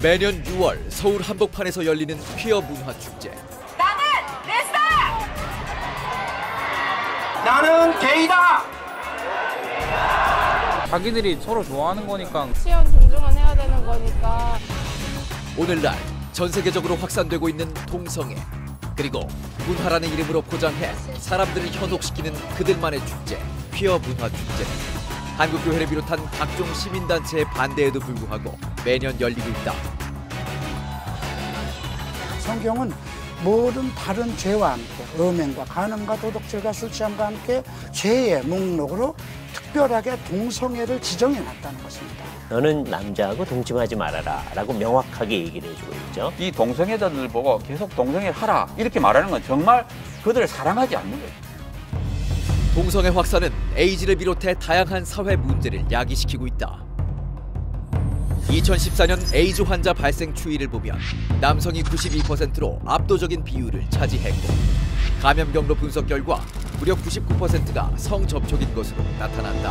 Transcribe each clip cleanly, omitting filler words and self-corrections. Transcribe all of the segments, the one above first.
매년 6월 서울 한복판에서 열리는 퀴어 문화축제. 나는 레스다! 나는 게이다! 자기들이 서로 좋아하는 거니까. 취향 존중은 해야 되는 거니까. 오늘날 전 세계적으로 확산되고 있는 동성애, 그리고 문화라는 이름으로 포장해 사람들을 현혹시키는 그들만의 축제, 퀴어 문화축제는 한국교회를 비롯한 각종 시민단체의 반대에도 불구하고 매년 열리고 있다. 성경은 모든 다른 죄와 함께 음행과 간음과 도덕질과 술 취함과 함께 죄의 목록으로 특별하게 동성애를 지정해 놨다는 것입니다. 너는 남자하고 동침하지 말아라 라고 명확하게 얘기를 해주고 있죠. 이 동성애자들 보고 계속 동성애 하라 이렇게 말하는 건 정말 그들을 사랑하지 않는 거예요. 동성애 확산은 에이즈를 비롯해 다양한 사회 문제를 야기시키고 있다. 2014년 에이즈 환자 발생 추이를 보면 남성이 92%로 압도적인 비율을 차지했고, 감염 경로 분석 결과 무려 99%가 성접촉인 것으로 나타난다.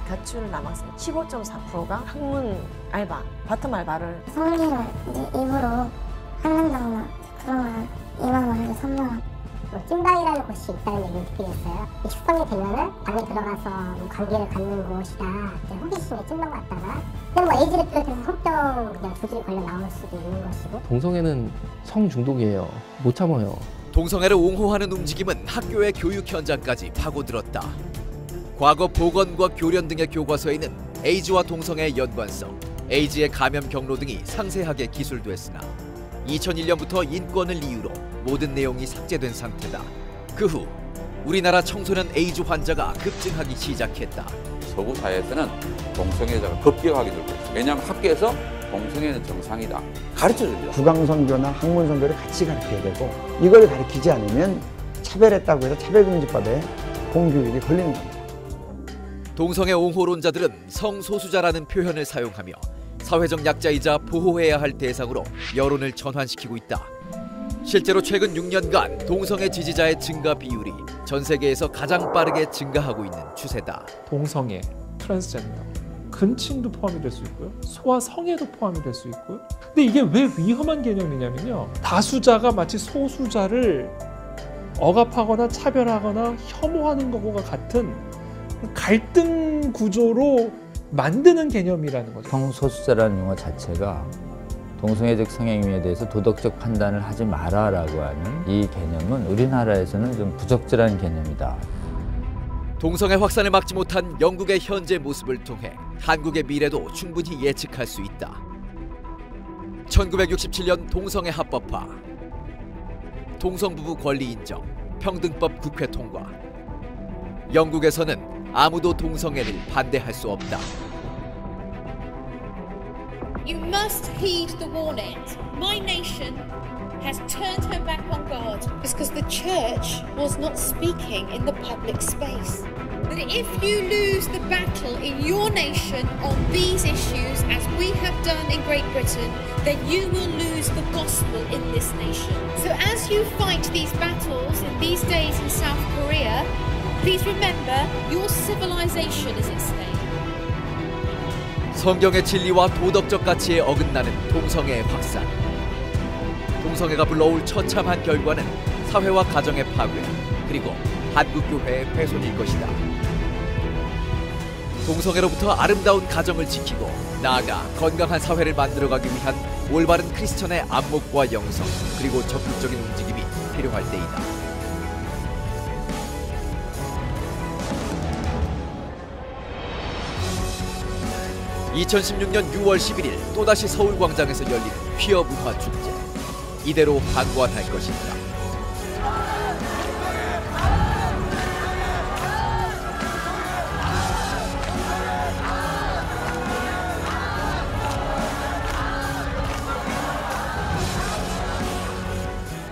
가출 남학생 15.4%가 학문 알바, 파트너 알바를. 성인은 이제 입으로 한명당나 그러면 2만 원에서 3만 원. 찐방이라는 곳이 있다는 얘기를 듣게 됐어요. 숙성이 되면은 방에 들어가서 관계를 갖는 곳이다. 호기심에 찐방 갔다가 그냥 에이즈를 비롯해서 혹병 그냥 조직이 걸려 나올 수도 있는 것이고. 동성애는 성중독이에요. 못 참아요. 동성애를 옹호하는 움직임은 학교의 교육 현장까지 파고들었다. 과거 보건과 교련 등의 교과서에는 에이즈와 동성애의 연관성, 에이즈의 감염 경로 등이 상세하게 기술됐으나 2001년부터 인권을 이유로 모든 내용이 삭제된 상태다. 그 후 우리나라 청소년 에이즈 환자가 급증하기 시작했다. 서구 사회에서는 동성애자가 급격하게 늘고 있어요. 왜냐하면 학교에서 동성애는 정상이다 가르쳐줍니다. 국왕선교나 학문선교를 같이 가르쳐야 되고, 이걸 가르치지 않으면 차별했다고 해서 차별금지법에 공교육이 걸리는 겁니다. 동성애 옹호론자들은 성소수자라는 표현을 사용하며 사회적 약자이자 보호해야 할 대상으로 여론을 전환시키고 있다. 실제로 최근 6년간 동성애 지지자의 증가 비율이 전 세계에서 가장 빠르게 증가하고 있는 추세다. 동성애, 트랜스젠더, 근친도 포함이 될 수 있고요. 소아성애도 포함이 될 수 있고요. 근데 이게 왜 위험한 개념이냐면요. 다수자가 마치 소수자를 억압하거나 차별하거나 혐오하는 것과 같은 갈등 구조로 만드는 개념이라는 거죠. 성소수자라는 용어 자체가 동성애적 성행위에 대해서 도덕적 판단을 하지 마라라고 하는 이 개념은 우리나라에서는 좀 부적절한 개념이다. 동성애 확산을 막지 못한 영국의 현재 모습을 통해 한국의 미래도 충분히 예측할 수 있다. 1967년 동성애 합법화, 동성부부 권리 인정, 평등법 국회 통과. 영국에서는 아무도 동성애를 반대할 수 없다. You must heed the warnings. My nation has turned her back on God because the church was not speaking in the public space. That if you lose the battle in your nation on these issues, as we have done in Great Britain, then you will lose the gospel in this nation. So as you fight these battles in these days in South Korea, please remember your civilization is at stake. 성경의 진리와 도덕적 가치에 어긋나는 동성애의 확산. 동성애가 불러올 처참한 결과는 사회와 가정의 파괴, 그리고 한국교회의 훼손일 것이다. 동성애로부터 아름다운 가정을 지키고 나아가 건강한 사회를 만들어가기 위한 올바른 크리스천의 안목과 영성, 그리고 적극적인 움직임이 필요할 때이다. 2016년 6월 11일 또다시 서울광장에서 열리는 퀴어 문화축제. 이대로 방관할 것입니다.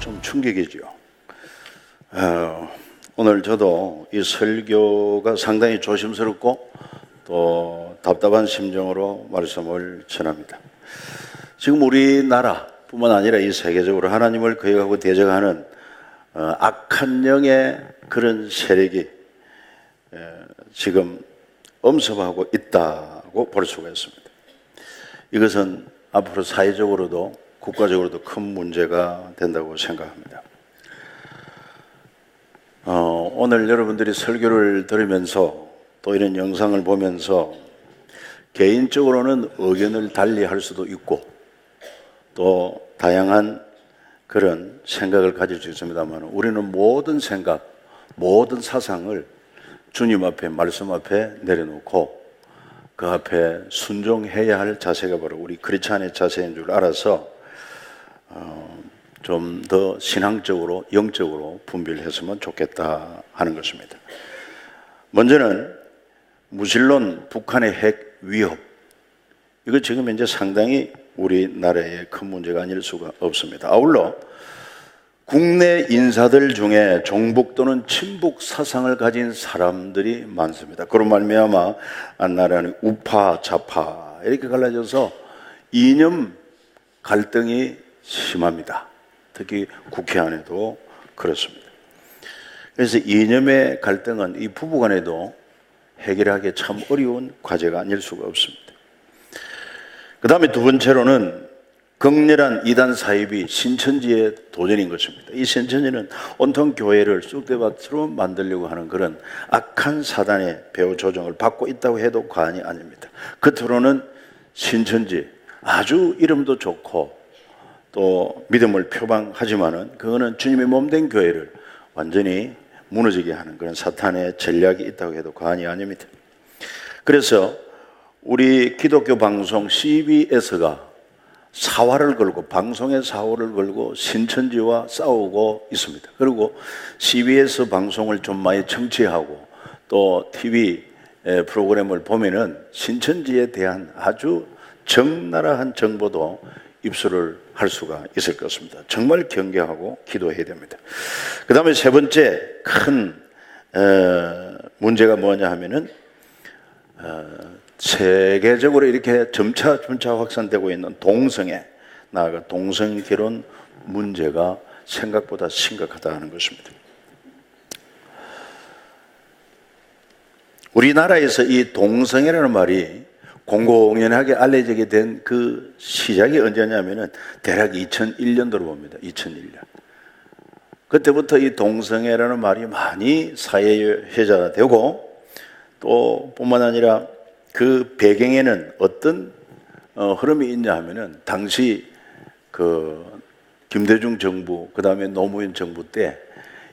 좀 충격이죠. 오늘 저도 이 설교가 상당히 조심스럽고 또 답답한 심정으로 말씀을 전합니다. 지금 우리나라뿐만 아니라 이 세계적으로 하나님을 거역하고 대적하는 악한 영의 그런 세력이 지금 엄습하고 있다고 볼 수가 있습니다. 이것은 앞으로 사회적으로도 국가적으로도 큰 문제가 된다고 생각합니다. 오늘 여러분들이 설교를 들으면서 또 이런 영상을 보면서 개인적으로는 의견을 달리할 수도 있고 또 다양한 그런 생각을 가질 수 있습니다만 우리는 모든 생각, 모든 사상을 주님 앞에, 말씀 앞에 내려놓고 그 앞에 순종해야 할 자세가 바로 우리 크리스찬의 자세인 줄 알아서 좀 더 신앙적으로, 영적으로 분별했으면 좋겠다 하는 것입니다. 먼저는 무신론 북한의 핵 위협. 이거 지금 현재 상당히 우리나라에 큰 문제가 아닐 수가 없습니다. 아울러 국내 인사들 중에 종북 또는 친북 사상을 가진 사람들이 많습니다. 그런 말미암아 나라는 우파, 좌파 이렇게 갈라져서 이념 갈등이 심합니다. 특히 국회 안에도 그렇습니다. 그래서 이념의 갈등은 이 부부간에도 해결하기 참 어려운 과제가 아닐 수가 없습니다. 그 다음에 두 번째로는 극렬한 이단 사입이 신천지의 도전인 것입니다. 이 신천지는 온통 교회를 쑥대밭으로 만들려고 하는 그런 악한 사단의 배후 조정을 받고 있다고 해도 과언이 아닙니다. 겉으로는 신천지 아주 이름도 좋고 또 믿음을 표방하지만은 그거는 주님의 몸된 교회를 완전히 무너지게 하는 그런 사탄의 전략이 있다고 해도 과언이 아닙니다. 그래서 우리 기독교 방송 CBS가 사활을 걸고 방송의 사활을 걸고 신천지와 싸우고 있습니다. 그리고 CBS 방송을 좀 많이 청취하고 또 TV 프로그램을 보면은 신천지에 대한 아주 적나라한 정보도 입수를 할 수가 있을 것입니다. 정말 경계하고 기도해야 됩니다. 그 다음에 세 번째 큰 문제가 뭐냐 하면은 세계적으로 이렇게 점차 확산되고 있는 동성애, 나아가 동성 결혼 문제가 생각보다 심각하다는 것입니다. 우리나라에서 이 동성애라는 말이 공공연하게 알려지게 된 그 시작이 언제냐면은 대략 2001년도로 봅니다. 2001년. 그때부터 이 동성애라는 말이 많이 사회화되고 또 뿐만 아니라 그 배경에는 어떤 흐름이 있냐 하면은 당시 그 김대중 정부, 그 다음에 노무현 정부 때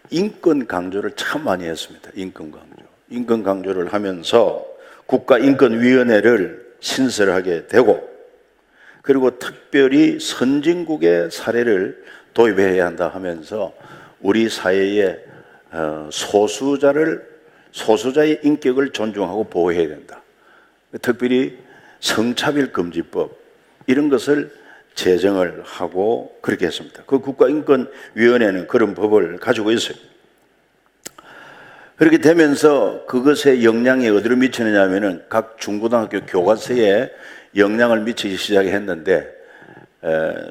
인권 강조를 참 많이 했습니다. 인권 강조를 하면서 국가인권위원회를 신설하게 되고 그리고 특별히 선진국의 사례를 도입해야 한다 하면서 우리 사회의 소수자의 인격을 존중하고 보호해야 된다. 특별히 성차별금지법 이런 것을 제정을 하고 그렇게 했습니다. 그 국가인권위원회는 그런 법을 가지고 있어요. 그렇게 되면서 그것의 영향이 어디로 미치느냐 하면은 각 중고등학교 교과서에 영향을 미치기 시작했는데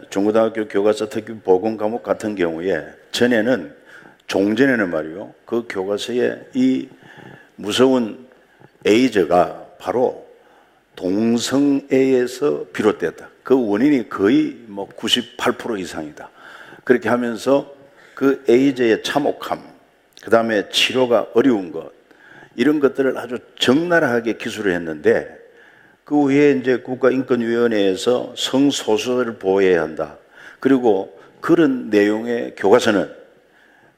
중고등학교 교과서 특히 보건 과목 같은 경우에 종전에는 말이요 그 교과서에 이 무서운 에이즈가 바로 동성애에서 비롯됐다. 그 원인이 거의 98% 이상이다. 그렇게 하면서 그 에이즈의 참혹함, 그 다음에 치료가 어려운 것, 이런 것들을 아주 적나라하게 기술을 했는데 그 후에 이제 국가인권위원회에서 성소수자를 보호해야 한다. 그리고 그런 내용의 교과서는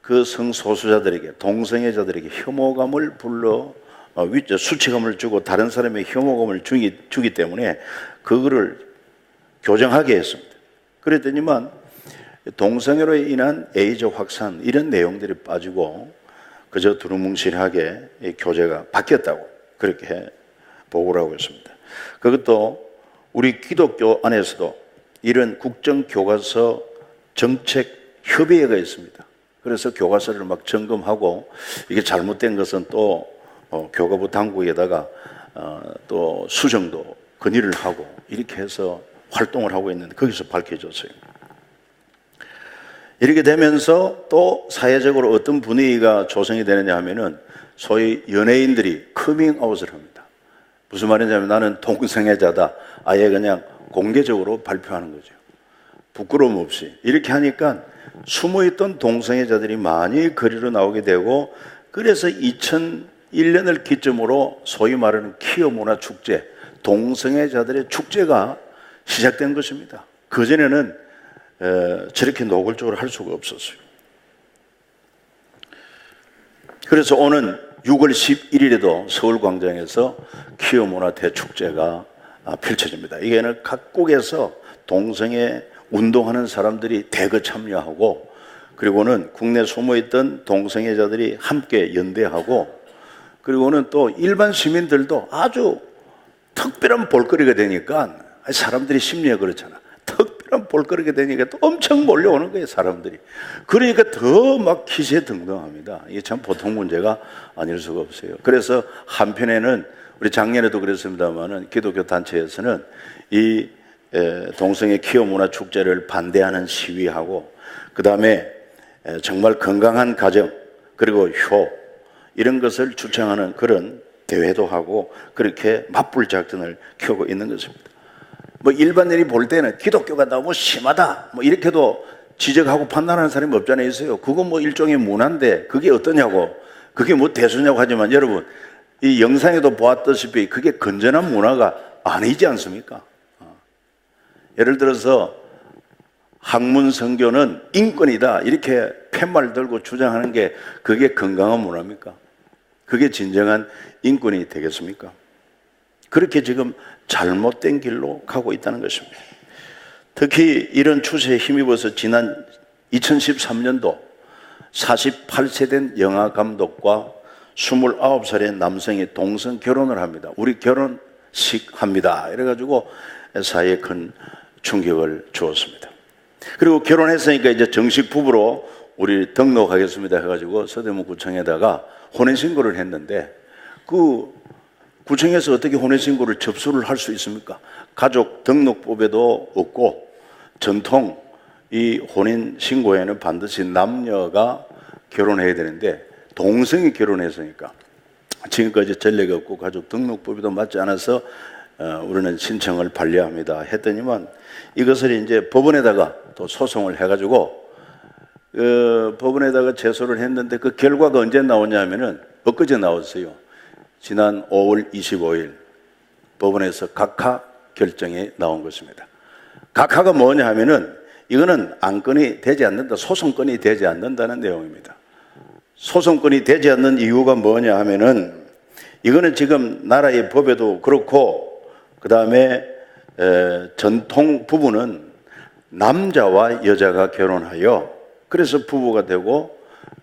그 성소수자들에게, 동성애자들에게 혐오감을 수치감을 주고 다른 사람의 혐오감을 주기 때문에 그거를 교정하게 했습니다. 그랬더니만 동성애로 인한 에이즈 확산 이런 내용들이 빠지고 그저 두루뭉실하게 교재가 바뀌었다고 그렇게 보고를 하고 있습니다. 그것도 우리 기독교 안에서도 이런 국정교과서 정책협의회가 있습니다. 그래서 교과서를 막 점검하고 이게 잘못된 것은 또 교과부 당국에다가 또 수정도 건의를 하고 이렇게 해서 활동을 하고 있는데 거기서 밝혀졌어요. 이렇게 되면서 또 사회적으로 어떤 분위기가 조성이 되느냐 하면은 소위 연예인들이 커밍아웃을 합니다. 무슨 말이냐면 나는 동성애자다. 아예 그냥 공개적으로 발표하는 거죠. 부끄러움 없이. 이렇게 하니까 숨어있던 동성애자들이 많이 거리로 나오게 되고, 그래서 2001년을 기점으로 소위 말하는 퀴어 문화 축제, 동성애자들의 축제가 시작된 것입니다. 그전에는 저렇게 노골적으로 할 수가 없었어요. 그래서 오는 6월 11일에도 서울광장에서 퀴어 문화 대축제가 펼쳐집니다. 이게는 각국에서 동성애 운동하는 사람들이 대거 참여하고, 그리고는 국내 숨어있던 동성애자들이 함께 연대하고, 그리고는 또 일반 시민들도 아주 특별한 볼거리가 되니까, 사람들이 심리가 그렇잖아. 특별한 볼거리가 되니까 또 엄청 몰려오는 거예요, 사람들이. 그러니까 더 막 기세등등합니다. 이게 참 보통 문제가 아닐 수가 없어요. 그래서 한편에는 우리 작년에도 그랬습니다만은 기독교 단체에서는 이 동성애 퀴어 문화 축제를 반대하는 시위하고, 그 다음에 정말 건강한 가정 그리고 효 이런 것을 주창하는 그런 대회도 하고, 그렇게 맞불 작전을 켜고 있는 것입니다. 뭐 일반인이 볼 때는 기독교가 너무 심하다 뭐 이렇게도 지적하고 판단하는 사람이 없잖아요. 있어요. 그건 뭐 일종의 문화인데 그게 어떠냐고, 그게 뭐 대수냐고 하지만, 여러분 이 영상에도 보았다시피 그게 건전한 문화가 아니지 않습니까? 예를 들어서 학문 선교는 인권이다 이렇게 팻말 들고 주장하는 게 그게 건강한 문화입니까? 그게 진정한 인권이 되겠습니까? 그렇게 지금 잘못된 길로 가고 있다는 것입니다. 특히 이런 추세에 힘입어서 지난 2013년도 48세 된 영화 감독과 29살의 남성이 동성 결혼을 합니다. 우리 결혼식 합니다. 이래가지고 사회에 큰 충격을 주었습니다. 그리고 결혼했으니까 이제 정식 부부로 우리 등록하겠습니다 해가지고 서대문 구청에다가 혼인신고를 했는데, 그 구청에서 어떻게 혼인신고를 접수를 할 수 있습니까? 가족 등록법에도 없고, 전통 이 혼인신고에는 반드시 남녀가 결혼해야 되는데 동성이 결혼했으니까 지금까지 전례가 없고 가족 등록법에도 맞지 않아서 우리는 신청을 반려합니다 했더니만, 이것을 이제 법원에다가 또 소송을 해가지고 법원에다가 제소를 했는데, 그 결과가 언제 나오냐 하면은 엊그제 나왔어요. 지난 5월 25일 법원에서 각하 결정이 나온 것입니다. 각하가 뭐냐 하면은 이거는 안건이 되지 않는다, 소송건이 되지 않는다는 내용입니다. 소송건이 되지 않는 이유가 뭐냐 하면은, 이거는 지금 나라의 법에도 그렇고, 그 다음에 전통 부부는 남자와 여자가 결혼하여 그래서 부부가 되고,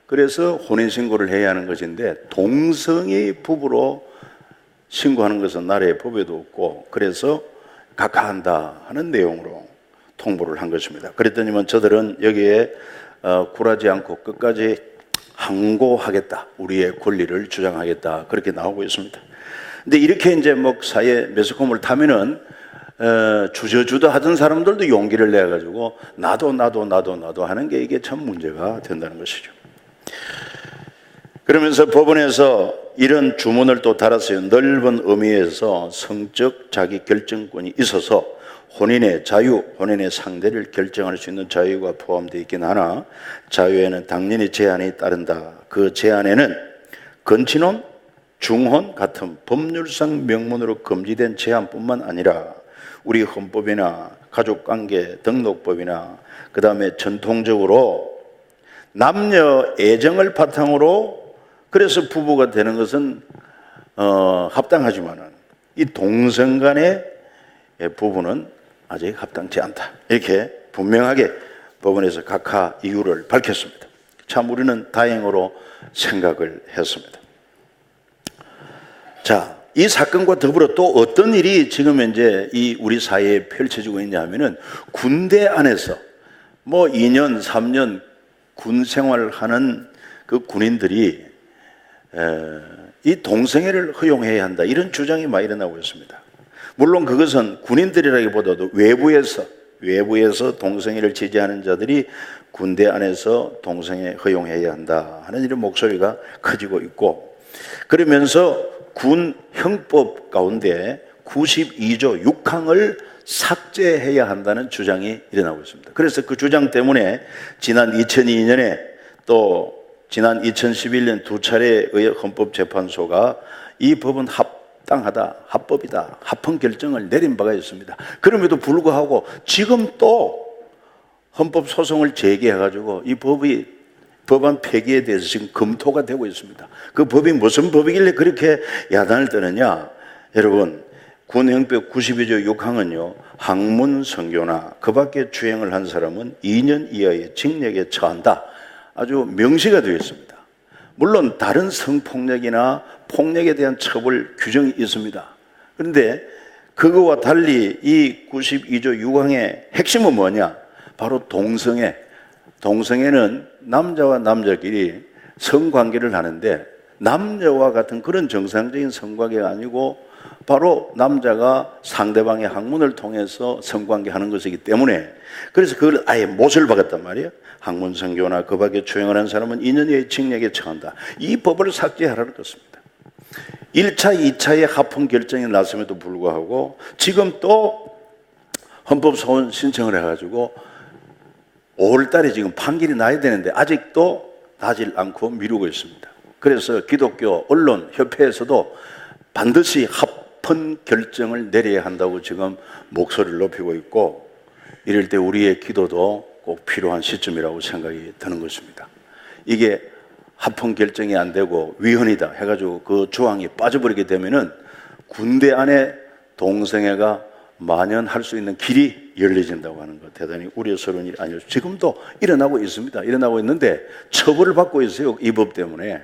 그래서 혼인신고를 해야 하는 것인데, 동성이 부부로 신고하는 것은 나라의 법에도 없고, 그래서 각하한다 하는 내용으로 통보를 한 것입니다. 그랬더니만 저들은 여기에 굴하지 않고 끝까지 항고하겠다, 우리의 권리를 주장하겠다, 그렇게 나오고 있습니다. 근데 이렇게 이제 뭐 사회 매스컴을 타면은 주저주저 하던 사람들도 용기를 내가지고 나도 하는 게 이게 참 문제가 된다는 것이죠. 그러면서 법원에서 이런 주문을 또 달았어요. 넓은 의미에서 성적 자기 결정권이 있어서 혼인의 자유, 혼인의 상대를 결정할 수 있는 자유가 포함되어 있긴 하나, 자유에는 당연히 제한이 따른다. 그 제한에는 건친혼, 중혼 같은 법률상 명문으로 금지된 제한뿐만 아니라 우리 헌법이나 가족관계 등록법이나 그 다음에 전통적으로 남녀 애정을 바탕으로 그래서 부부가 되는 것은 합당하지만은 이 동성 간의 부부는 아직 합당치 않다, 이렇게 분명하게 법원에서 각하 이유를 밝혔습니다. 참 우리는 다행으로 생각을 했습니다. 자, 이 사건과 더불어 또 어떤 일이 지금 현재 이 우리 사회에 펼쳐지고 있냐 하면은, 군대 안에서 뭐 2년, 3년 군 생활하는 그 군인들이 이 동성애를 허용해야 한다, 이런 주장이 많이 일어나고 있습니다. 물론 그것은 군인들이라기보다도 외부에서 동성애를 지지하는 자들이 군대 안에서 동성애 허용해야 한다 하는 이런 목소리가 커지고 있고, 그러면서 군 형법 가운데 92조 6항을 삭제해야 한다는 주장이 일어나고 있습니다. 그래서 그 주장 때문에 지난 2002년에 또 지난 2011년 두 차례의 헌법재판소가 이 법은 합당하다, 합법이다, 합헌 결정을 내린 바가 있습니다. 그럼에도 불구하고 지금 또 헌법 소송을 제기해가지고 이 법안 폐기에 대해서 지금 검토가 되고 있습니다. 그 법이 무슨 법이길래 그렇게 야단을 떠느냐? 여러분, 군형법 92조 6항은요, 학문 성교나 그 밖에 주행을 한 사람은 2년 이하의 징역에 처한다. 아주 명시가 되어 있습니다. 물론 다른 성폭력이나 폭력에 대한 처벌 규정이 있습니다. 그런데 그거와 달리 이 92조 6항의 핵심은 뭐냐? 바로 동성애. 동성애는 남자와 남자끼리 성관계를 하는데 남녀와 같은 그런 정상적인 성관계가 아니고 바로 남자가 상대방의 학문을 통해서 성관계하는 것이기 때문에 그래서 그걸 아예 못을 박았단 말이에요. 학문 성교나 그 밖에 주행을 한 사람은 2년 이하의 징역에 처한다. 이 법을 삭제하라는 것입니다. 1차, 2차의 합헌 결정이 났음에도 불구하고 지금 또 헌법소원 신청을 해가지고 5월 달에 지금 판결이 나야 되는데 아직도 나질 않고 미루고 있습니다. 그래서 기독교 언론협회에서도 반드시 합헌 결정을 내려야 한다고 지금 목소리를 높이고 있고 이럴 때 우리의 기도도 꼭 필요한 시점이라고 생각이 드는 것입니다. 이게 합헌 결정이 안 되고 위헌이다 해가지고 그 조항이 빠져버리게 되면은 군대 안에 동성애가 만연할 수 있는 길이 열려진다고 하는 것 대단히 우려스러운 일이 아니죠. 지금도 일어나고 있습니다. 일어나고 있는데 처벌을 받고 있어요. 이 법 때문에.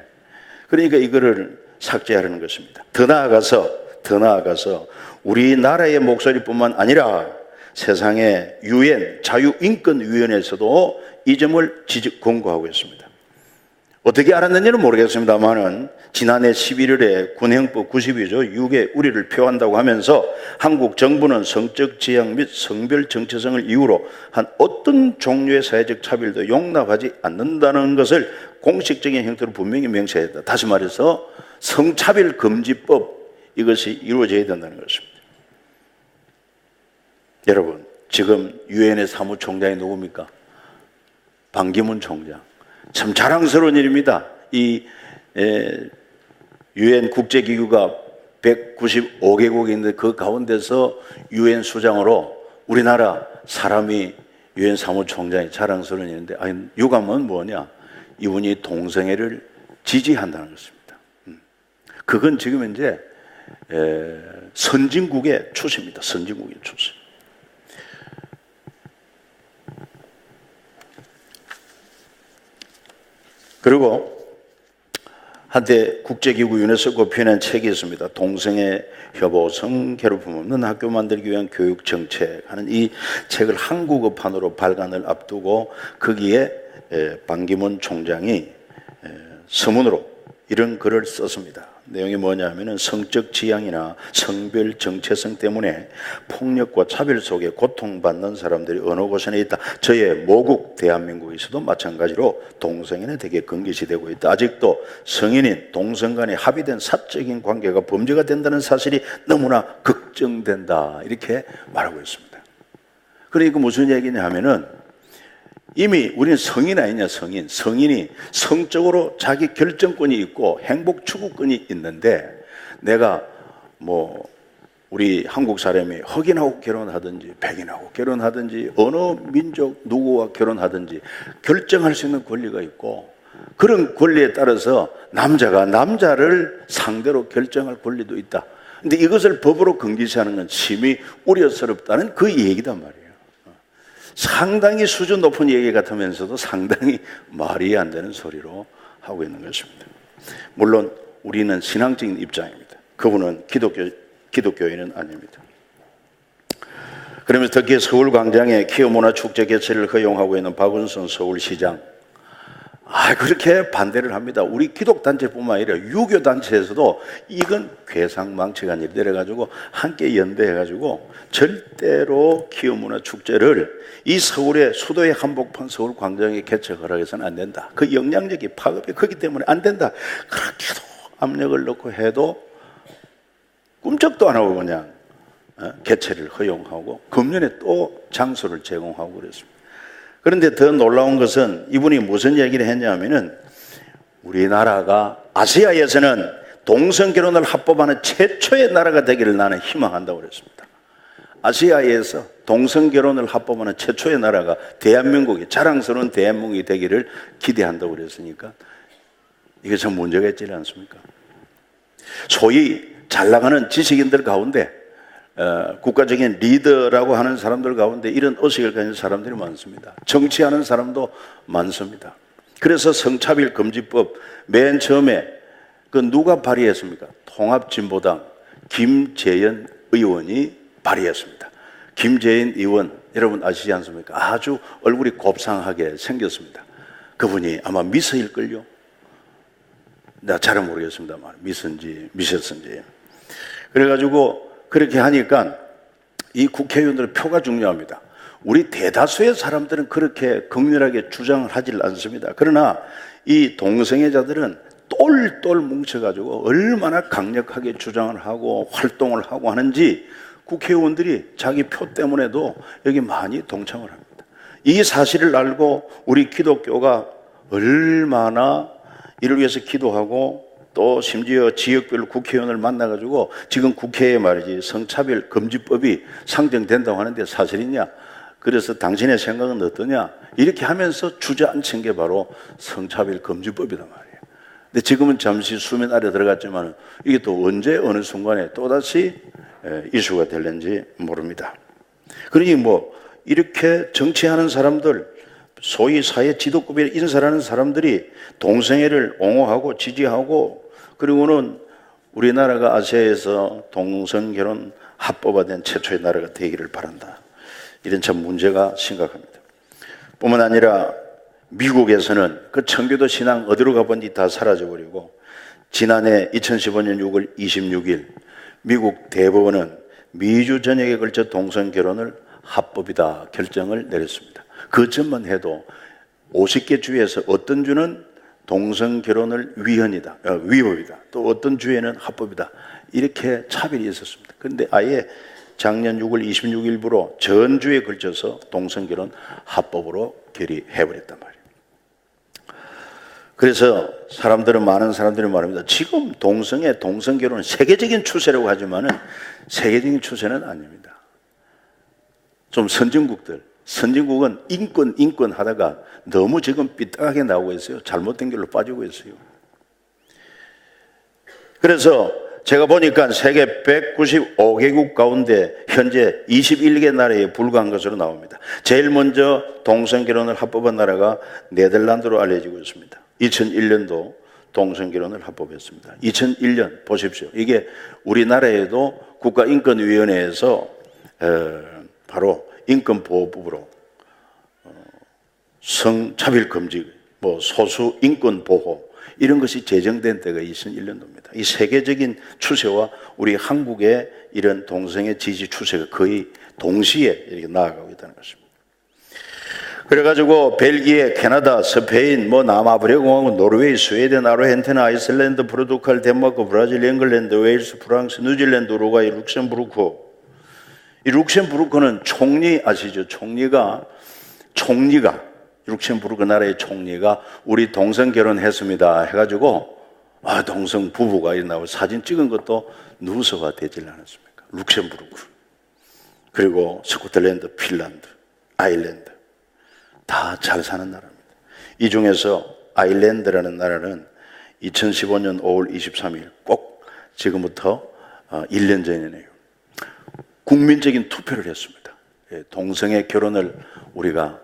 그러니까 이거를 삭제하려는 것입니다. 더 나아가서 우리나라의 목소리뿐만 아니라 세상의 유엔 자유인권위원회에서도 이 점을 권고하고 있습니다. 어떻게 알았는지는 모르겠습니다만은 지난해 11월에 군형법 92조 6의 우려를 표한다고 하면서 한국 정부는 성적 지향 및 성별 정체성을 이유로 한 어떤 종류의 사회적 차별도 용납하지 않는다는 것을 공식적인 형태로 분명히 명시했다. 다시 말해서 성차별 금지법 이것이 이루어져야 된다는 것입니다. 여러분, 지금 유엔의 사무총장이 누굽니까? 반기문 총장. 참 자랑스러운 일입니다. 이 유엔 국제기구가 195개국이 있는데 그 가운데서 유엔 수장으로 우리나라 사람이 유엔 사무총장이 자랑스러운 일인데 유감은 뭐냐? 이분이 동성애를 지지한다는 것입니다. 그건 지금 이제 선진국의 추세입니다. 선진국의 추세. 그리고 한때 국제기구 유네스코 펴낸 책이 있습니다. 동성애 협오 성괴롭힘 없는 학교 만들기 위한 교육정책 하는 이 책을 한국어판으로 발간을 앞두고 거기에 반기문 총장이 서문으로 이런 글을 썼습니다. 내용이 뭐냐 하면은 성적 지향이나 성별 정체성 때문에 폭력과 차별 속에 고통받는 사람들이 어느 곳에 있다. 저의 모국 대한민국에서도 마찬가지로 동성애는 되게 금기시되고 있다. 아직도 성인인 동성 간에 합의된 사적인 관계가 범죄가 된다는 사실이 너무나 걱정된다. 이렇게 말하고 있습니다. 그러니까 무슨 얘기냐 하면은 이미 우리는 성인 아니냐, 성인. 성인이 성적으로 자기 결정권이 있고 행복 추구권이 있는데 내가 우리 한국 사람이 흑인하고 결혼하든지 백인하고 결혼하든지 어느 민족 누구와 결혼하든지 결정할 수 있는 권리가 있고 그런 권리에 따라서 남자가 남자를 상대로 결정할 권리도 있다. 근데 이것을 법으로 금기시하는 건 심히 우려스럽다는 그 얘기단 말이에요. 상당히 수준 높은 얘기 같으면서도 상당히 말이 안 되는 소리로 하고 있는 것입니다. 물론 우리는 신앙적인 입장입니다. 그분은 기독교인은 아닙니다. 그러면서 특히 서울광장에 기업문화축제 개최를 허용하고 있는 박은선 서울시장 그렇게 반대를 합니다. 우리 기독단체뿐만 아니라 유교단체에서도 이건 괴상망측한 일이 돼가지고 함께 연대해가지고 절대로 기업문화축제를 이 서울의 수도의 한복판 서울광장에 개최 허락해서는 안 된다. 그 영향력이 파급이 크기 때문에 안 된다. 그렇게도 압력을 넣고 해도 꿈쩍도 안 하고 그냥 개최를 허용하고 금년에 또 장소를 제공하고 그랬습니다. 그런데 더 놀라운 것은 이분이 무슨 얘기를 했냐면은 우리나라가 아시아에서는 동성결혼을 합법하는 최초의 나라가 되기를 나는 희망한다고 그랬습니다. 아시아에서 동성결혼을 합법하는 최초의 나라가 대한민국이, 자랑스러운 대한민국이 되기를 기대한다고 그랬으니까 이게 참 문제가 있지 않습니까? 소위 잘 나가는 지식인들 가운데 국가적인 리더라고 하는 사람들 가운데 이런 의식을 가진 사람들이 많습니다. 정치하는 사람도 많습니다. 그래서 성차별 금지법 맨 처음에 그 누가 발의했습니까? 통합진보당 김재현 의원이 발의했습니다. 김재현 의원 여러분 아시지 않습니까? 아주 얼굴이 곱상하게 생겼습니다. 그분이 아마 미스일걸요? 나 잘은 모르겠습니다만 미스인지. 그래가지고 그렇게 하니까 이 국회의원들의 표가 중요합니다. 우리 대다수의 사람들은 그렇게 극렬하게 주장을 하질 않습니다. 그러나 이 동성애자들은 똘똘 뭉쳐가지고 얼마나 강력하게 주장을 하고 활동을 하고 하는지 국회의원들이 자기 표 때문에도 여기 많이 동참을 합니다. 이 사실을 알고 우리 기독교가 얼마나 이를 위해서 기도하고 또 심지어 지역별 국회의원을 만나가지고 지금 국회에 말이지 성차별 금지법이 상정된다고 하는데 사실이냐? 그래서 당신의 생각은 어떠냐? 이렇게 하면서 주저앉힌 게 바로 성차별 금지법이란 말이에요. 근데 지금은 잠시 수면 아래 들어갔지만 이게 또 언제 어느 순간에 또다시 이슈가 될는지 모릅니다. 그러니 뭐 이렇게 정치하는 사람들, 소위 사회 지도급의 인사라는 사람들이 동성애를 옹호하고 지지하고 그리고는 우리나라가 아시아에서 동성결혼 합법화된 최초의 나라가 되기를 바란다. 이런 참 문제가 심각합니다. 뿐만 아니라 미국에서는 그 청교도 신앙 어디로 가본지 다 사라져버리고 지난해 2015년 6월 26일 미국 대법원은 미주 전역에 걸쳐 동성결혼을 합법이다 결정을 내렸습니다. 그 전만 해도 50개 주에서 어떤 주는 동성결혼을 위법이다. 또 어떤 주에는 합법이다. 이렇게 차별이 있었습니다. 그런데 아예 작년 6월 26일부로 전 주에 걸쳐서 동성결혼 합법으로 결의해버렸단 말이에요. 그래서 많은 사람들이 말합니다. 지금 동성결혼은 세계적인 추세라고 하지만은 세계적인 추세는 아닙니다. 좀 선진국은 인권 하다가 너무 지금 삐딱하게 나오고 있어요. 잘못된 길로 빠지고 있어요. 그래서 제가 보니까 세계 195개국 가운데 현재 21개 나라에 불과한 것으로 나옵니다. 제일 먼저 동성결혼을 합법한 나라가 네덜란드로 알려지고 있습니다. 2001년도 동성결혼을 합법했습니다. 2001년 보십시오. 이게 우리나라에도 국가인권위원회에서 바로 인권보호법으로 성차별 금지, 소수 인권 보호 이런 것이 제정된 때가 2001년도입니다. 이 세계적인 추세와 우리 한국의 이런 동성애 지지 추세가 거의 동시에 이렇게 나아가고 있다는 것입니다. 그래가지고 벨기에, 캐나다, 스페인, 남아프리카 공화국, 노르웨이, 스웨덴, 아르헨티나, 아이슬란드, 포르투갈, 덴마크, 브라질, 잉글랜드, 웨일스, 프랑스, 뉴질랜드, 우루과이, 룩셈부르크. 이 룩셈부르크는 총리 아시죠? 총리가 룩셈부르크 나라의 총리가 우리 동성 결혼했습니다 해가지고 동성 부부가 나오고 사진 찍은 것도 누수가 되질 않았습니까? 룩셈부르크 그리고 스코틀랜드, 핀란드, 아일랜드 다 잘 사는 나라입니다. 이 중에서 아일랜드라는 나라는 2015년 5월 23일 꼭 지금부터 1년 전이네요. 국민적인 투표를 했습니다. 동성애 결혼을 우리가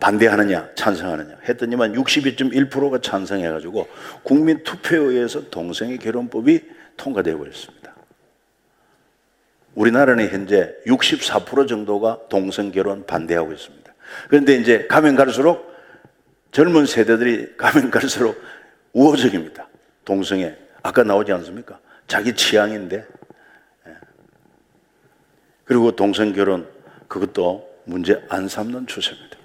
반대하느냐 찬성하느냐 했더니만 62.1%가 찬성해가지고 국민 투표에 의해서 동성애 결혼법이 통과되어 버렸습니다. 우리나라는 현재 64% 정도가 동성 결혼 반대하고 있습니다. 그런데 이제 가면 갈수록 젊은 세대들이 가면 갈수록 우호적입니다. 동성애 아까 나오지 않습니까? 자기 취향인데 그리고 동성 결혼 그것도 문제 안 삼는 추세입니다.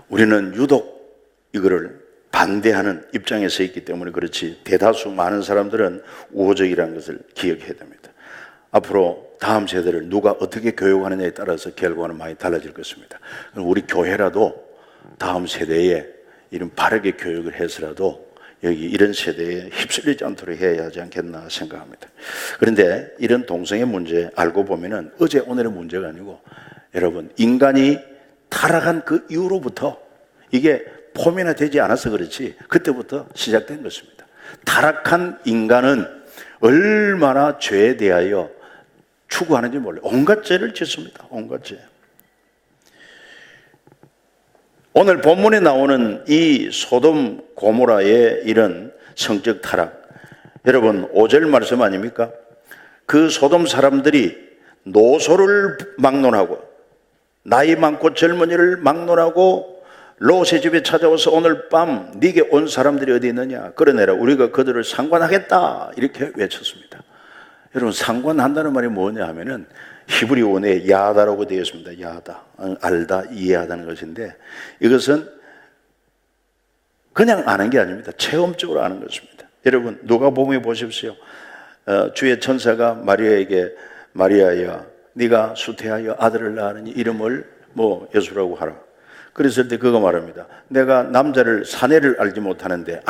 우리는 유독 이거를 반대하는 입장에 서 있기 때문에 그렇지 대다수 많은 사람들은 우호적이라는 것을 기억해야 됩니다. 앞으로 다음 세대를 누가 어떻게 교육하느냐에 따라서 결과는 많이 달라질 것입니다. 우리 교회라도 다음 세대에 이런 바르게 교육을 해서라도 여기 이런 세대에 휩쓸리지 않도록 해야 하지 않겠나 생각합니다. 그런데 이런 동성애 문제 알고 보면은 어제 오늘의 문제가 아니고 여러분 인간이 타락한 그 이후로부터 이게 포면화되지 않아서 그렇지 그때부터 시작된 것입니다. 타락한 인간은 얼마나 죄에 대하여 추구하는지 몰라요. 온갖 죄를 짓습니다. 온갖 죄. 오늘 본문에 나오는 이 소돔 고모라의 이런 성적 타락, 여러분 5절 말씀 아닙니까? 그 소돔 사람들이 노소를 막론하고 나이 많고 젊은이를 막론하고 롯의 집에 찾아와서 오늘 밤 네게 온 사람들이 어디 있느냐 끌어내라 우리가 그들을 상관하겠다 이렇게 외쳤습니다. 여러분 상관한다는 말이 뭐냐 하면은 히브리 원어에 야다라고 되어 있습니다. 야다, 알다, 이해하다는 것인데 이것은 그냥 아는 게 아닙니다. 체험적으로 아는 것입니다. 여러분 누가복음에 보십시오. 주의 천사가 마리아에게 마리아야 네가 수태하여 아들을 낳으니 이름을 뭐 예수라고 하라. 그랬을 때 그거 말합니다. 내가 남자를 사내를 알지 못하는데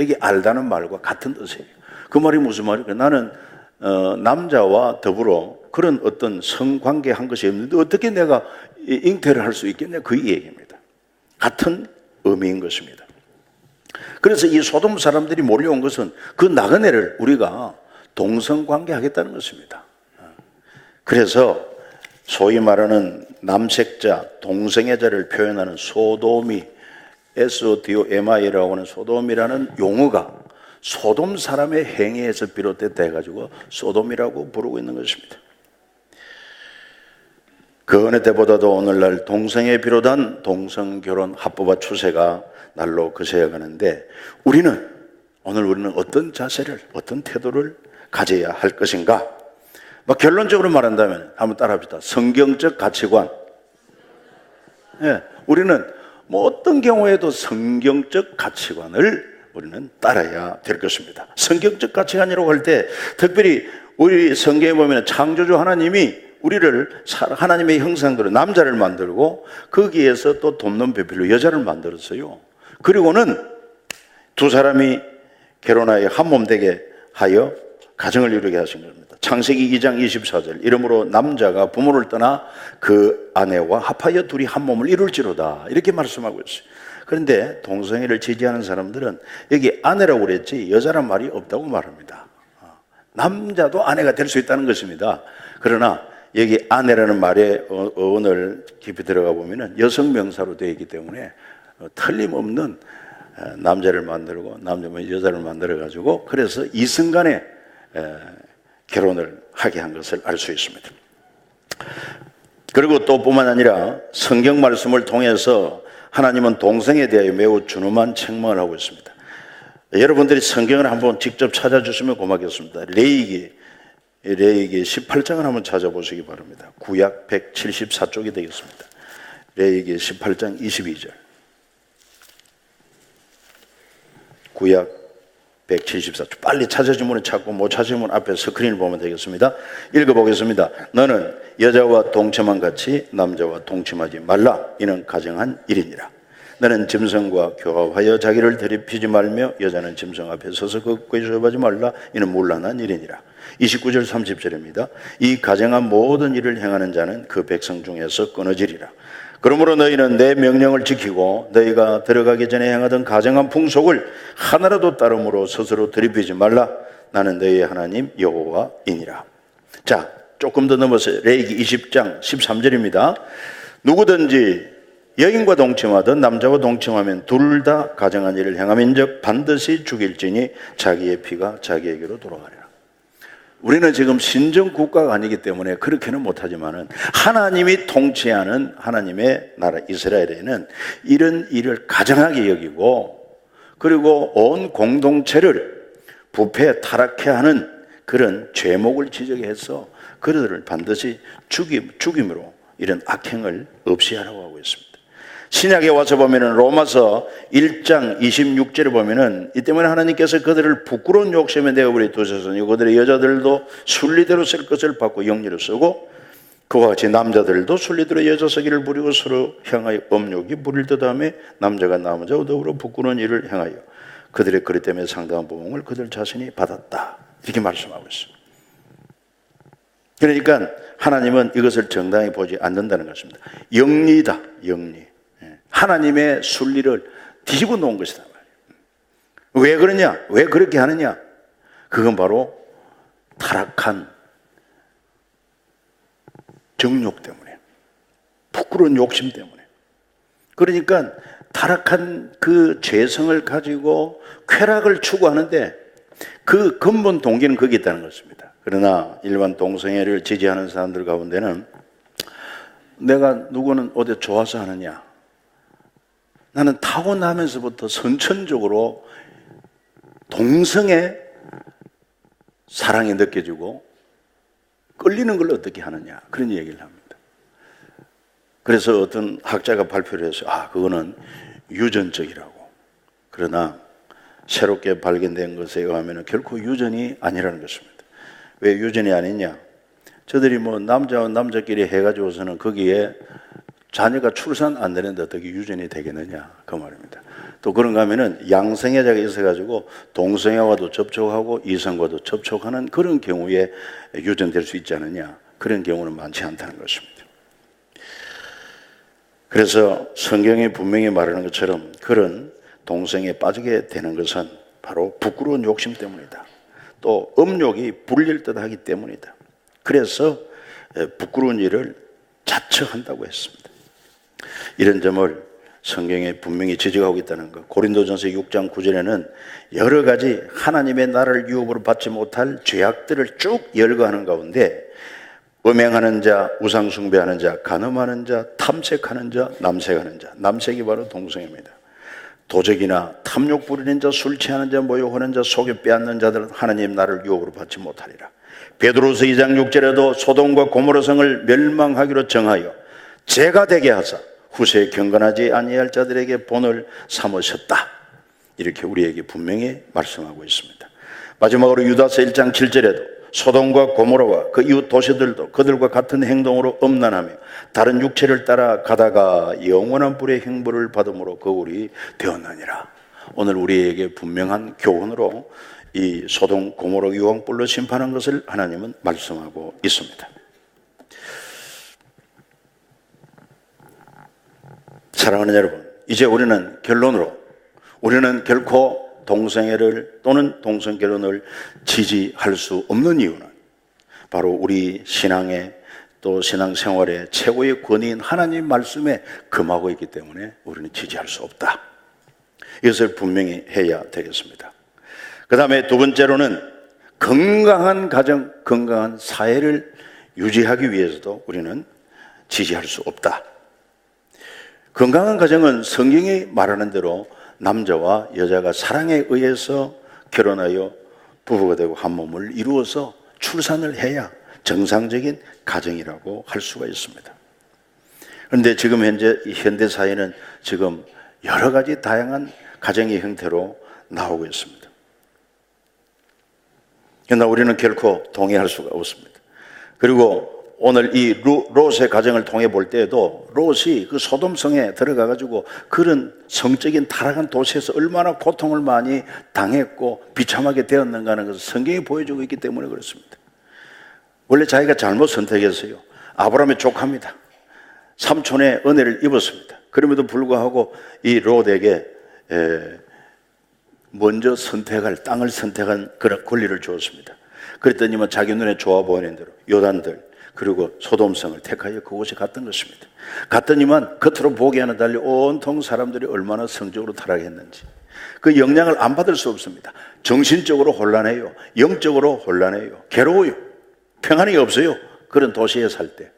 이게 알다는 말과 같은 뜻이에요. 그 말이 무슨 말이에요? 나는 남자와 더불어 그런 어떤 성관계 한 것이 없는데 어떻게 내가 잉태를 할 수 있겠냐 그 얘기입니다. 같은 의미인 것입니다. 그래서 이 소돔 사람들이 몰려온 것은 그 나그네를 우리가 동성관계 하겠다는 것입니다. 그래서 소위 말하는 남색자, 동성애자를 표현하는 소돔이 SODOMI라고 하는 소돔이라는 용어가 소돔 사람의 행위에서 비롯됐다 해가지고 소돔이라고 부르고 있는 것입니다. 그 어느 때보다도 오늘날 동성애 비롯한 동성결혼 합법화 추세가 날로 거세어가는데 우리는 어떤 자세를 어떤 태도를 가져야 할 것인가? 결론적으로 말한다면 한번 따라합시다. 성경적 가치관. 우리는 어떤 경우에도 성경적 가치관을 우리는 따라야 될 것입니다. 성경적 가치관이라고 할 때 특별히 우리 성경에 보면 창조주 하나님이 우리를 하나님의 형상대로 남자를 만들고 거기에서 또 돕는 배필로 여자를 만들었어요. 그리고는 두 사람이 결혼하여 한 몸 되게 하여 가정을 이루게 하신 겁니다. 창세기 2장 24절 이러므로 남자가 부모를 떠나 그 아내와 합하여 둘이 한 몸을 이룰지로다 이렇게 말씀하고 있어요. 그런데 동성애를 지지하는 사람들은 여기 아내라고 그랬지 여자란 말이 없다고 말합니다. 남자도 아내가 될 수 있다는 것입니다. 그러나 여기 아내라는 말에 어원을 깊이 들어가 보면은 여성 명사로 되어 있기 때문에 틀림없는 남자를 만들고 남자면 여자를 만들어 가지고 그래서 이승간에 결혼을 하게 한 것을 알 수 있습니다. 그리고 또 뿐만 아니라 성경 말씀을 통해서 하나님은 동성애에 대하여 매우 준엄한 책망을 하고 있습니다. 여러분들이 성경을 한번 직접 찾아주시면 고맙겠습니다. 레위기 18장을 한번 찾아보시기 바랍니다. 구약 174쪽이 되겠습니다. 레위기 18장 22절. 구약 174쪽. 빨리 찾아주면 찾고 못 찾으면 앞에 스크린을 보면 되겠습니다. 읽어보겠습니다. 너는 여자와 동침한 같이 남자와 동침하지 말라. 이는 가정한 일이니라. 너는 짐승과 교합하여 자기를 더럽히지 말며 여자는 짐승 앞에 서서 그것과 조합하지 말라. 이는 문란한 일이니라. 29절 30절입니다. 이 가정한 모든 일을 행하는 자는 그 백성 중에서 끊어지리라. 그러므로 너희는 내 명령을 지키고 너희가 들어가기 전에 행하던 가정한 풍속을 하나라도 따름으로 스스로 더럽히지 말라. 나는 너희의 하나님 여호와이니라. 자, 조금 더 넘어서 레위기 20장 13절입니다. 누구든지 여인과 동침하든 남자와 동침하면 둘 다 가정한 일을 행함인즉 반드시 죽일지니 자기의 피가 자기에게로 돌아가리라. 우리는 지금 신정 국가가 아니기 때문에 그렇게는 못하지만은 하나님이 통치하는 하나님의 나라 이스라엘에는 이런 일을 가정하게 여기고 그리고 온 공동체를 부패 타락해 하는 그런 죄목을 지적해서 그들을 반드시 죽임으로 이런 악행을 없이 하라고 하고 있습니다. 신약에 와서 보면은 로마서 1장 26절에 보면은 이 때문에 하나님께서 그들을 부끄러운 욕심에 내어버려 두셨으니 그들의 여자들도 순리대로 쓸 것을 받고 영리로 쓰고 그와 같이 남자들도 순리대로 여자 서기를 부리고 서로 향하여 업욕이 부릴 듯하며 남자가 남자와 더불어 부끄러운 일을 행하여 그들의 그리 때문에 상당한 보응을 그들 자신이 받았다. 이렇게 말씀하고 있습니다. 그러니까 하나님은 이것을 정당히 보지 않는다는 것입니다. 영리다, 영리. 하나님의 순리를 뒤집어 놓은 것이다. 왜 그러냐? 왜 그렇게 하느냐? 그건 바로 타락한 정욕 때문에, 부끄러운 욕심 때문에. 그러니까 타락한 그 죄성을 가지고 쾌락을 추구하는데 그 근본 동기는 거기 있다는 것입니다. 그러나 일반 동성애를 지지하는 사람들 가운데는 내가 누구는 어디 좋아서 하느냐? 나는 타고나면서부터 선천적으로 동성애 사랑이 느껴지고 끌리는 걸 어떻게 하느냐? 그런 얘기를 합니다. 그래서 어떤 학자가 발표를 해서 그거는 유전적이라고. 그러나 새롭게 발견된 것에 의하면 결코 유전이 아니라는 것입니다. 왜 유전이 아니냐? 저들이 뭐 남자와 남자끼리 해가지고서는 거기에 자녀가 출산 안 되는데 어떻게 유전이 되겠느냐 그 말입니다. 또 그런가 하면은 양성애자가 있어가지고 동성애와도 접촉하고 이성과도 접촉하는 그런 경우에 유전될 수 있지 않느냐, 그런 경우는 많지 않다는 것입니다. 그래서 성경이 분명히 말하는 것처럼 그런 동성애에 빠지게 되는 것은 바로 부끄러운 욕심 때문이다. 또 음욕이 불릴 듯 하기 때문이다. 그래서 부끄러운 일을 자처한다고 했습니다. 이런 점을 성경에 분명히 지적하고 있다는 것. 고린도전서 6장 9절에는 여러 가지 하나님의 나라를 유업으로 받지 못할 죄악들을 쭉 열거하는 가운데 음행하는 자, 우상 숭배하는 자, 간음하는 자, 탐색하는 자, 남색하는 자. 남색이 바로 동성애입니다. 도적이나 탐욕 부리는 자, 술 취하는 자, 모욕하는 자, 속여 빼앗는 자들은 하나님 나라를 유업으로 받지 못하리라. 베드로서 2장 6절에도 소돔과 고모라 성을 멸망하기로 정하여 죄가 되게 하사 후세에 경건하지 아니할 자들에게 본을 삼으셨다. 이렇게 우리에게 분명히 말씀하고 있습니다. 마지막으로 유다서 1장 7절에도 소돔과 고모라와 그 이웃 도시들도 그들과 같은 행동으로 음란하며 다른 육체를 따라 가다가 영원한 불의 형벌을 받음으로 거울이 되었느니라. 오늘 우리에게 분명한 교훈으로 이 소돔 고모라 유황불로 심판한 것을 하나님은 말씀하고 있습니다. 사랑하는 여러분, 이제 우리는 결론으로 우리는 결코 동성애를 또는 동성결혼을 지지할 수 없는 이유는 바로 우리 신앙의 또 신앙생활의 최고의 권위인 하나님 말씀에 금하고 있기 때문에 우리는 지지할 수 없다. 이것을 분명히 해야 되겠습니다. 그 다음에 두 번째로는 건강한 가정, 건강한 사회를 유지하기 위해서도 우리는 지지할 수 없다. 건강한 가정은 성경이 말하는 대로 남자와 여자가 사랑에 의해서 결혼하여 부부가 되고 한 몸을 이루어서 출산을 해야 정상적인 가정이라고 할 수가 있습니다. 그런데 지금 현재 이 현대 사회는 지금 여러 가지 다양한 가정의 형태로 나오고 있습니다. 그러나 우리는 결코 동의할 수가 없습니다. 그리고 오늘 이 롯의 가정을 통해 볼 때에도 롯이 그 소돔성에 들어가가지고 그런 성적인 타락한 도시에서 얼마나 고통을 많이 당했고 비참하게 되었는가 하는 것을 성경이 보여주고 있기 때문에 그렇습니다. 원래 자기가 잘못 선택했어요. 아브라함의 조카입니다. 삼촌의 은혜를 입었습니다. 그럼에도 불구하고 이 롯에게 먼저 선택할 땅을 선택한 그런 권리를 주었습니다. 그랬더니만 자기 눈에 좋아 보이는 대로 요단들 그리고 소돔성을 택하여 그곳에 갔던 것입니다. 갔더니만 겉으로 보기와는 달리 온통 사람들이 얼마나 성적으로 타락했는지 그 영향을 안 받을 수 없습니다. 정신적으로 혼란해요. 영적으로 혼란해요. 괴로워요. 평안이 없어요. 그런 도시에 살 때.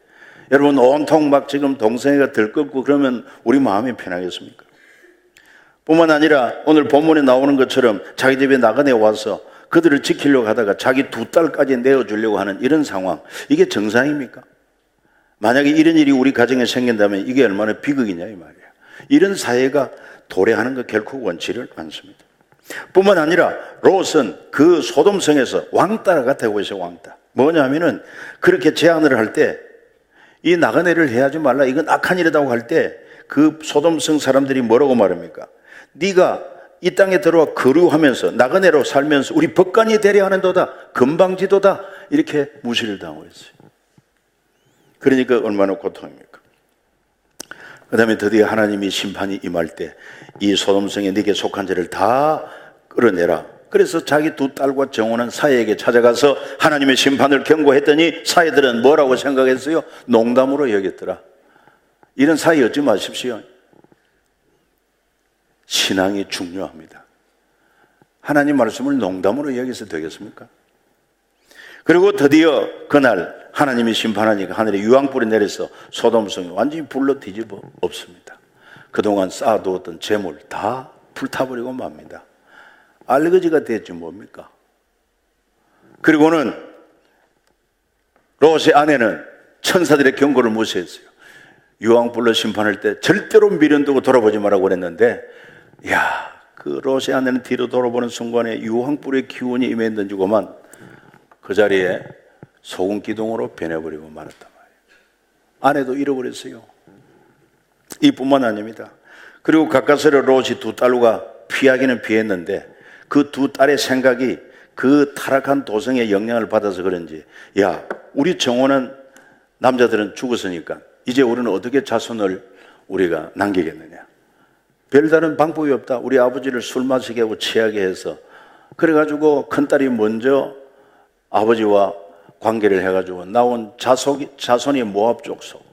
여러분 온통 막 지금 동성애가 들끓고 그러면 우리 마음이 편하겠습니까? 뿐만 아니라 오늘 본문에 나오는 것처럼 자기 집에 나그네 와서 그들을 지키려고 하다가 자기 두 딸까지 내어주려고 하는 이런 상황, 이게 정상입니까? 만약에 이런 일이 우리 가정에 생긴다면 이게 얼마나 비극이냐 이 말이야. 이런 사회가 도래하는 거 결코 원치를 않습니다. 뿐만 아니라 롯은 그 소돔성에서 왕따가 되고 있어요. 왕따. 뭐냐면은 그렇게 제안을 할 때 이 나그네를 해하지 말라, 이건 악한 일이라고 할 때 그 소돔성 사람들이 뭐라고 말합니까? 네가 이 땅에 들어와 거류하면서 나그네로 살면서 우리 법관이 되려 하는도다, 금방지도다, 이렇게 무시를 당하고 있어요. 그러니까 얼마나 고통입니까? 그 다음에 드디어 하나님이 심판이 임할 때 이 소돔성에 네게 속한 자를 다 끌어내라. 그래서 자기 두 딸과 정혼한 사이에게 찾아가서 하나님의 심판을 경고했더니 사이들은 뭐라고 생각했어요? 농담으로 여겼더라. 이런 사이 얻지 마십시오. 신앙이 중요합니다. 하나님 말씀을 농담으로 여기서 되겠습니까? 그리고 드디어 그날 하나님이 심판하니까 하늘에 유황불이 내려서 소돔성이 완전히 불로 뒤집어 엎습니다. 그동안 쌓아두었던 재물 다 불타버리고 맙니다. 알거지가 됐지 뭡니까? 그리고는 롯의 아내는 천사들의 경고를 무시했어요. 유황불로 심판할 때 절대로 미련 두고 돌아보지 말라고 그랬는데, 야, 그 롯의 아내는 뒤로 돌아보는 순간에 유황불의 기운이 임해 던지고만 그 자리에 소금 기둥으로 변해버리고 말았단 말이에요. 아내도 잃어버렸어요. 이뿐만 아닙니다. 그리고 가까스로 롯이 두 딸과 피하기는 피했는데 그 두 딸의 생각이 그 타락한 도성의 영향을 받아서 그런지, 야, 우리 정혼한 남자들은 죽었으니까 이제 우리는 어떻게 자손을 우리가 남기겠느냐. 별다른 방법이 없다. 우리 아버지를 술 마시게 하고 취하게 해서, 그래가지고 큰딸이 먼저 아버지와 관계를 해가지고 나온 자손이 모압 족속,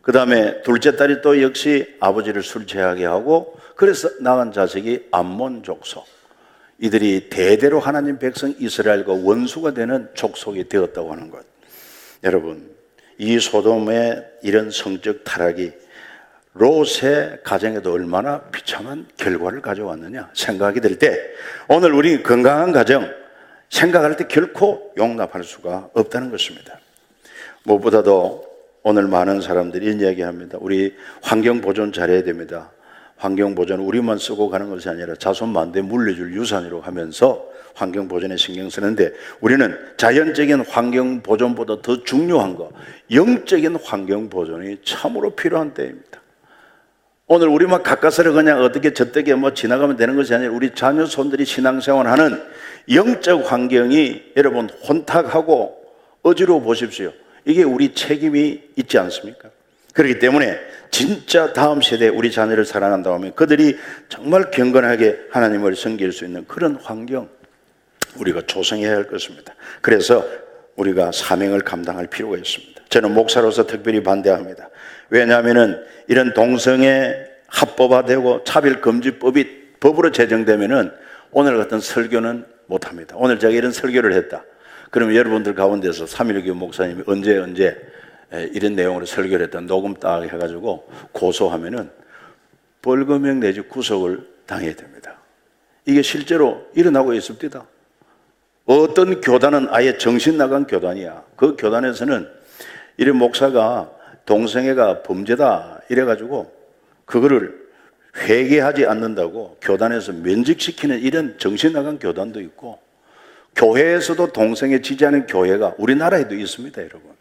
그 다음에 둘째 딸이 또 역시 아버지를 술 취하게 하고, 그래서 낳은 자식이 암몬 족속. 이들이 대대로 하나님 백성 이스라엘과 원수가 되는 족속이 되었다고 하는 것. 여러분, 이 소돔의 이런 성적 타락이 롯의 가정에도 얼마나 비참한 결과를 가져왔느냐 생각이 들 때, 오늘 우리 건강한 가정 생각할 때 결코 용납할 수가 없다는 것입니다. 무엇보다도 오늘 많은 사람들이 이런 이야기합니다. 우리 환경 보존 잘해야 됩니다. 환경 보존 우리만 쓰고 가는 것이 아니라 자손 만대 물려줄 유산이라고 하면서 환경 보존에 신경 쓰는데, 우리는 자연적인 환경 보존보다 더 중요한 거, 영적인 환경 보존이 참으로 필요한 때입니다. 오늘 우리만 가까스로 그냥 어떻게 저때게 뭐 지나가면 되는 것이 아니라 우리 자녀 손들이 신앙생활하는 영적 환경이 여러분 혼탁하고 어지러워 보십시오. 이게 우리 책임이 있지 않습니까? 그렇기 때문에 진짜 다음 세대 우리 자녀를 사랑한다고 하면 그들이 정말 경건하게 하나님을 섬길 수 있는 그런 환경 우리가 조성해야 할 것입니다. 그래서 우리가 사명을 감당할 필요가 있습니다. 저는 목사로서 특별히 반대합니다. 왜냐하면 이런 동성애 합법화되고 차별금지법이 법으로 제정되면은 오늘 같은 설교는 못합니다. 오늘 제가 이런 설교를 했다. 그러면 여러분들 가운데서 3.1교 목사님이 언제 이런 내용으로 설교를 했다 녹음 딱 해가지고 고소하면은 벌금형 내지 구속을 당해야 됩니다. 이게 실제로 일어나고 있습니다. 어떤 교단은 아예 정신 나간 교단이야. 그 교단에서는 이런 목사가 동성애가 범죄다 이래가지고 그거를 회개하지 않는다고 교단에서 면직시키는 이런 정신 나간 교단도 있고, 교회에서도 동성애 지지하는 교회가 우리나라에도 있습니다. 여러분,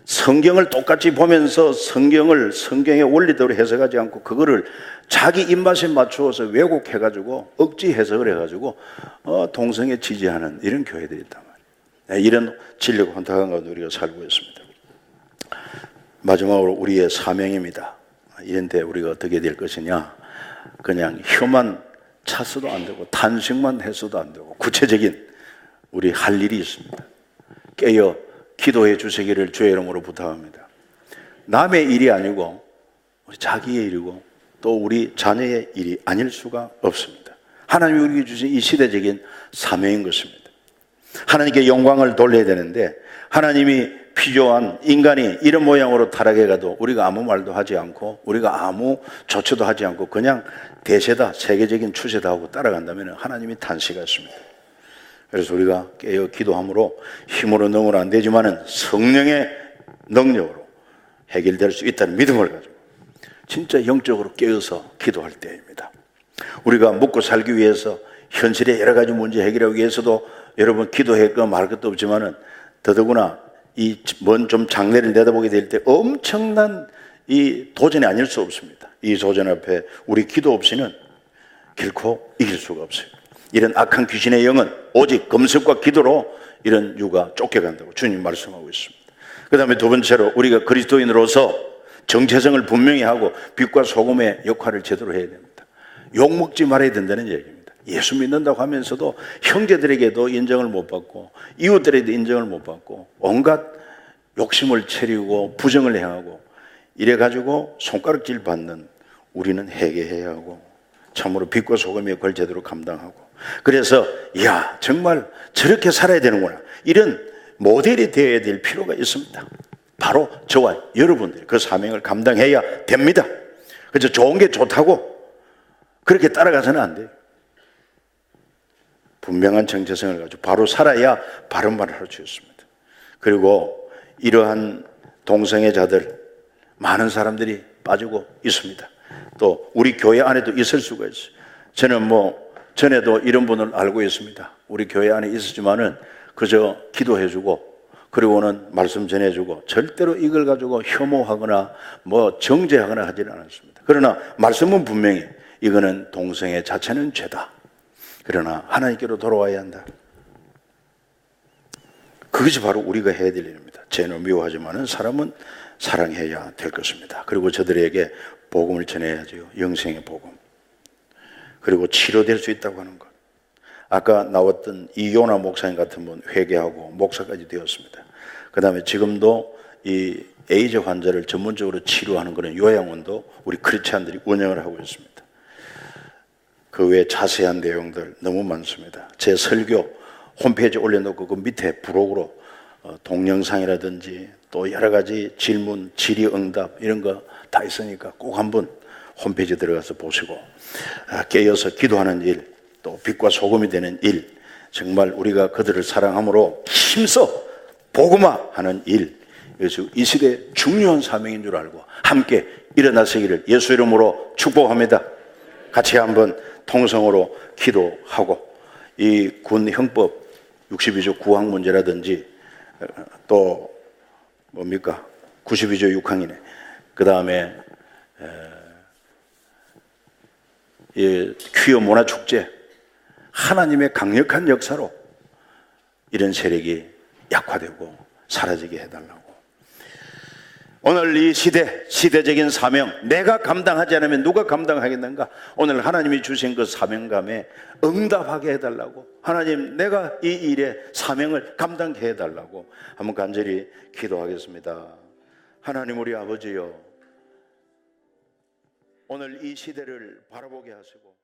성경을 똑같이 보면서 성경의 원리대로 해석하지 않고 그거를 자기 입맛에 맞추어서 왜곡해가지고 억지 해석을 해가지고 동성애 지지하는 이런 교회들이 있단 말이에요. 이런 진리가 혼탁한 가운데 우리가 살고 있습니다. 마지막으로 우리의 사명입니다. 이런데 우리가 어떻게 될 것이냐, 그냥 혀만 찼어도 안 되고 탄식만 했어도 안 되고 구체적인 우리 할 일이 있습니다. 깨어 기도해 주시기를 주의 이름으로 부탁합니다. 남의 일이 아니고 우리 자기의 일이고 또 우리 자녀의 일이 아닐 수가 없습니다. 하나님이 우리에게 주신 이 시대적인 사명인 것입니다. 하나님께 영광을 돌려야 되는데, 하나님이 필요한 인간이 이런 모양으로 타락해가도 우리가 아무 말도 하지 않고 우리가 아무 조처도 하지 않고 그냥 대세다, 세계적인 추세다 하고 따라간다면 하나님이 탄식하십니다. 그래서 우리가 깨어 기도함으로 힘으로 능으로 안 되지만은 성령의 능력으로 해결될 수 있다는 믿음을 가지고 진짜 영적으로 깨어서 기도할 때입니다. 우리가 먹고 살기 위해서 현실의 여러 가지 문제 해결하기 위해서도 여러분 기도했거나 말 것도 없지만은 더더구나 이 먼 좀 장래를 내다보게 될 때 엄청난 이 도전이 아닐 수 없습니다. 이 도전 앞에 우리 기도 없이는 결코 이길 수가 없어요. 이런 악한 귀신의 영은 오직 금식과 기도로 이런 유가 쫓겨간다고 주님 말씀하고 있습니다. 그 다음에 두 번째로 우리가 그리스도인으로서 정체성을 분명히 하고 빛과 소금의 역할을 제대로 해야 됩니다. 욕먹지 말아야 된다는 얘기입니다. 예수 믿는다고 하면서도 형제들에게도 인정을 못 받고 이웃들에게도 인정을 못 받고 온갖 욕심을 채리고 부정을 행하고 이래가지고 손가락질 받는 우리는 회개해야 하고 참으로 빛과 소금의 역할을 제대로 감당하고 그래서 야 정말 저렇게 살아야 되는구나 이런 모델이 되어야 될 필요가 있습니다. 바로 저와 여러분들이 그 사명을 감당해야 됩니다. 그래서 좋은 게 좋다고 그렇게 따라가서는 안 돼요. 분명한 정체성을 가지고 바로 살아야 바른 말을 할 수 있습니다. 그리고 이러한 동성애자들 많은 사람들이 빠지고 있습니다. 또 우리 교회 안에도 있을 수가 있어요. 저는 전에도 이런 분을 알고 있습니다. 우리 교회 안에 있었지만은 그저 기도해주고 그리고는 말씀 전해주고 절대로 이걸 가지고 혐오하거나 정죄하거나 하지는 않았습니다. 그러나 말씀은 분명히 이거는 동성애 자체는 죄다. 그러나 하나님께로 돌아와야 한다. 그것이 바로 우리가 해야 될 일입니다. 죄는 미워하지만은 사람은 사랑해야 될 것입니다. 그리고 저들에게 복음을 전해야죠. 영생의 복음. 그리고 치료될 수 있다고 하는 것. 아까 나왔던 이요나 목사님 같은 분 회개하고 목사까지 되었습니다. 그 다음에 지금도 이 에이즈 환자를 전문적으로 치료하는 그런 요양원도 우리 크리스찬들이 운영을 하고 있습니다. 그 외에 자세한 내용들 너무 많습니다. 제 설교 홈페이지에 올려놓고 그 밑에 부록으로 동영상이라든지 또 여러 가지 질문, 질의응답 이런 거 다 있으니까 꼭 한번 홈페이지에 들어가서 보시고 깨어서 기도하는 일, 또 빛과 소금이 되는 일, 정말 우리가 그들을 사랑함으로 힘써 복음화하는 일, 그래서 이 시대의 중요한 사명인 줄 알고 함께 일어나시기를 예수 이름으로 축복합니다. 같이 한번 통성으로 기도하고 이 군 형법 62조 9항 문제라든지 또 뭡니까 92조 6항이네. 그 다음에 퀴어 문화축제 하나님의 강력한 역사로 이런 세력이 약화되고 사라지게 해달라고. 오늘 이 시대적인 사명 내가 감당하지 않으면 누가 감당하겠는가. 오늘 하나님이 주신 그 사명감에 응답하게 해달라고. 하나님 내가 이 일에 사명을 감당해 해달라고 한번 간절히 기도하겠습니다. 하나님 우리 아버지요, 오늘 이 시대를 바라보게 하시고